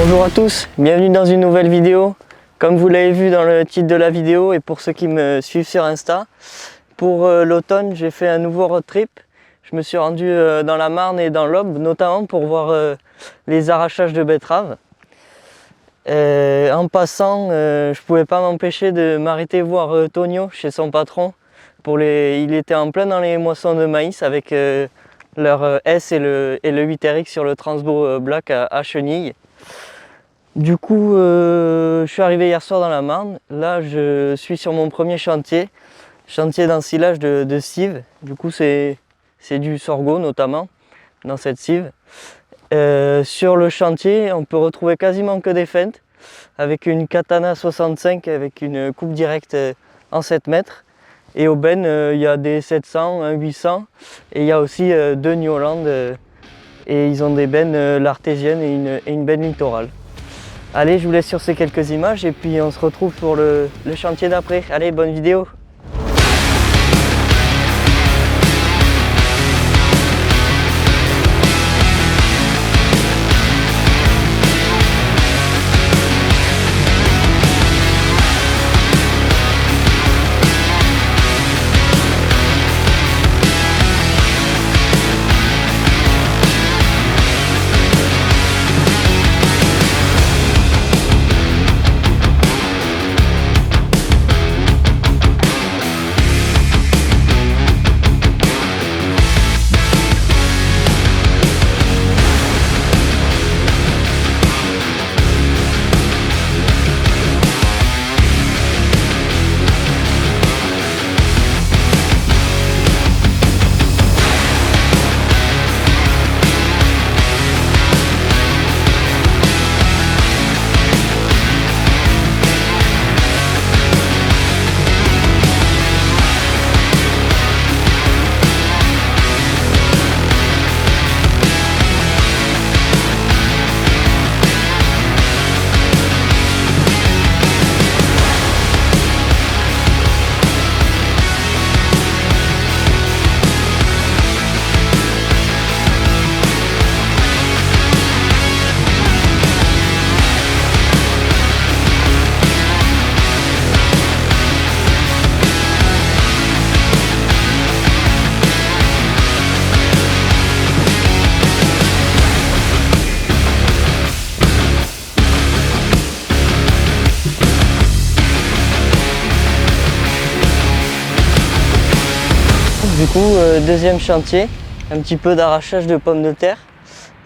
Bonjour à tous, bienvenue dans une nouvelle vidéo. Comme vous l'avez vu dans le titre de la vidéo et pour ceux qui me suivent sur Insta, pour l'automne j'ai fait un nouveau road trip. Je me suis rendu dans la Marne et dans l'Aube, notamment pour voir les arrachages de betteraves. En passant, je pouvais pas m'empêcher de m'arrêter voir Tonio chez son patron. Il était en plein dans les moissons de maïs avec leur S et le 8RX sur le Transbo Black à Chenilles. Du coup, je suis arrivé hier soir dans la Marne. Là, je suis sur mon premier chantier d'ensilage de cives. Du coup, c'est du sorgho notamment dans cette cive. Sur le chantier, on peut retrouver quasiment que des fentes avec une Katana 65 avec une coupe directe en 7 mètres. Et au ben, il y a des 700, un 800 et il y a aussi deux New Holland et ils ont des bennes l'artésienne et une benne littorale. Allez, je vous laisse sur ces quelques images et puis on se retrouve pour le chantier d'après. Allez, bonne vidéo! Du coup, deuxième chantier, un petit peu d'arrachage de pommes de terre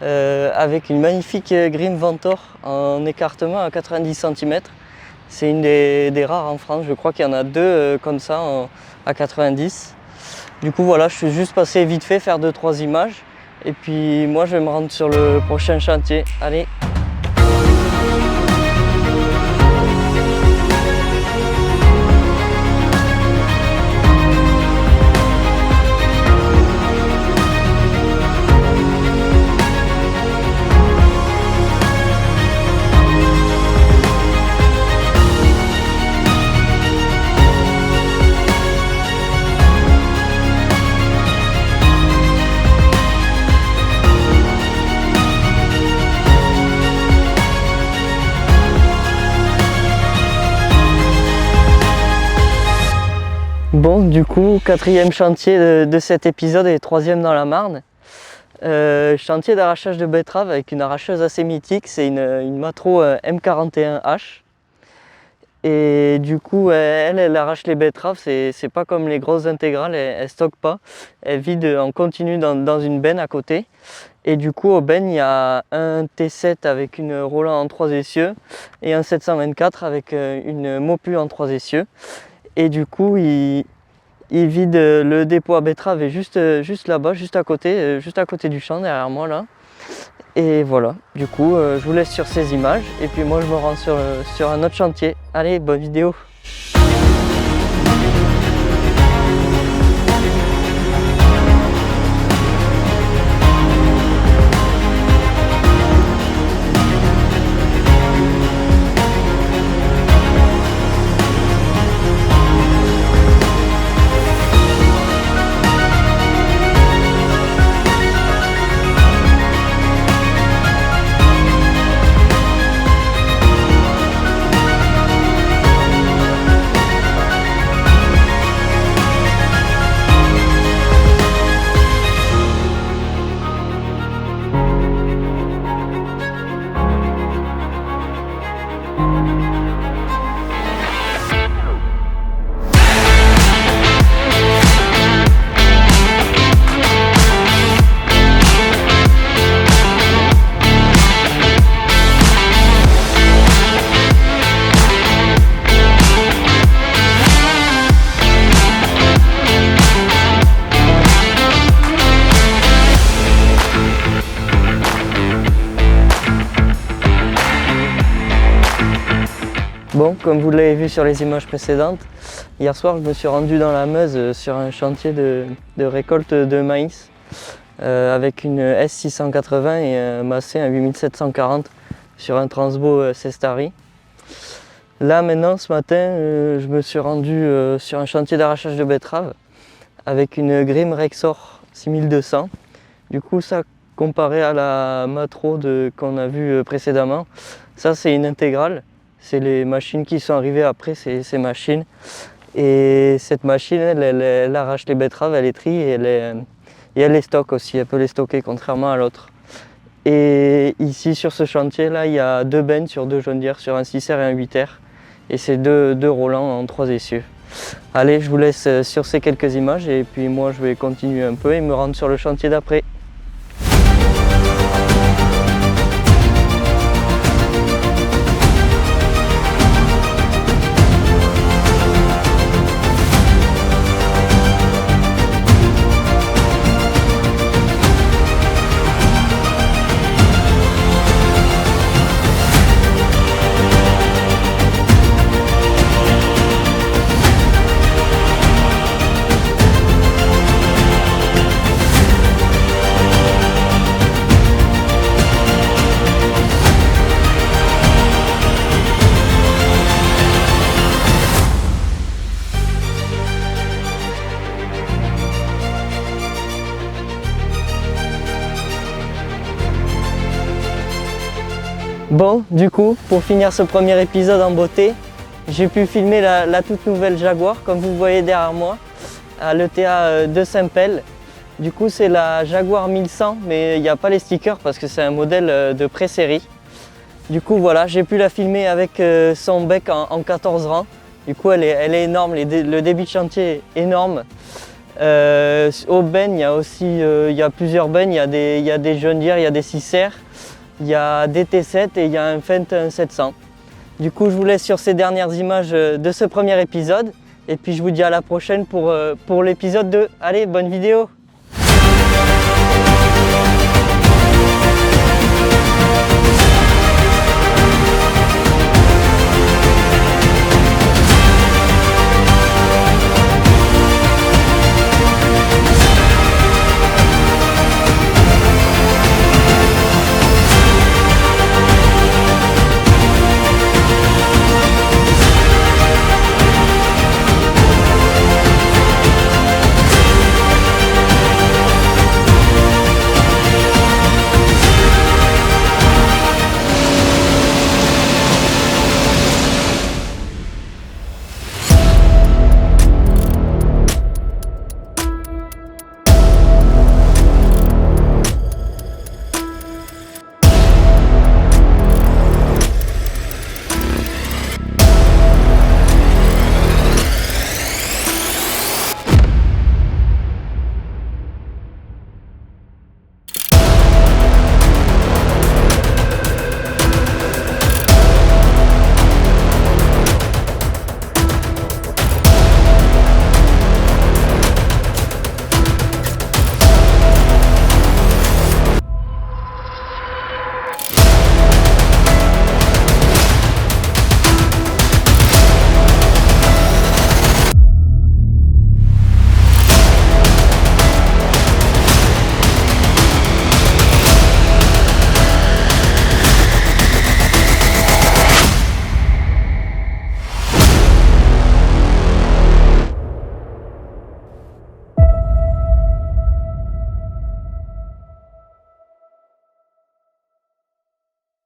avec une magnifique Grim Ventor en écartement à 90 cm. C'est une des rares en France, je crois qu'il y en a deux comme ça à 90. Du coup voilà, je suis juste passé vite fait faire 2-3 images et puis moi je vais me rendre sur le prochain chantier. Allez! Bon, du coup, quatrième chantier de cet épisode et troisième dans la Marne. Chantier d'arrachage de betteraves avec une arracheuse assez mythique, c'est une Matro M41H. Et du coup, elle arrache les betteraves, c'est pas comme les grosses intégrales, elle stocke pas. Elle vide en continu dans une benne à côté. Et du coup, au ben, il y a un T7 avec une Roland en 3 essieux et un 724 avec une Mopu en 3 essieux. Et du coup, il vide le dépôt à betterave juste là-bas, juste à côté du champ derrière moi là. Et voilà, du coup, je vous laisse sur ces images et puis moi je me rends sur un autre chantier. Allez, bonne vidéo! comme vous l'avez vu sur les images précédentes, hier soir je me suis rendu dans la Meuse sur un chantier de récolte de maïs avec une S680 et un Massey, un 8740 sur un Transbo Cestari. Là maintenant ce matin je me suis rendu sur un chantier d'arrachage de betteraves avec une Grimm Rexor 6200. Du coup ça, comparé à la Matro qu'on a vu précédemment, ça c'est une intégrale. C'est les machines qui sont arrivées après ces machines. Et cette machine, elle arrache les betteraves, elle les trie et elle les stocke aussi. Elle peut les stocker contrairement à l'autre. Et ici sur ce chantier là, il y a 2 bennes sur 2 John Deere, sur un 6R et un 8R. Et c'est deux Roland en 3 essieux. Allez, je vous laisse sur ces quelques images et puis moi je vais continuer un peu et me rendre sur le chantier d'après. Bon, du coup, pour finir ce premier épisode en beauté, j'ai pu filmer la toute nouvelle Jaguar, comme vous voyez derrière moi, à l'ETA de Saint-Pel. Du coup, c'est la Jaguar 1100, mais il n'y a pas les stickers parce que c'est un modèle de pré-série. Du coup, voilà, j'ai pu la filmer avec son bec en 14 rangs. Du coup, elle est énorme, le débit de chantier est énorme. Au bennes, il y a plusieurs bennes, il y a des John Deere, il y a des 6R. Il y a des T7 et il y a un Fendt 700. Du coup, je vous laisse sur ces dernières images de ce premier épisode. Et puis, je vous dis à la prochaine pour l'épisode 2. Allez, bonne vidéo!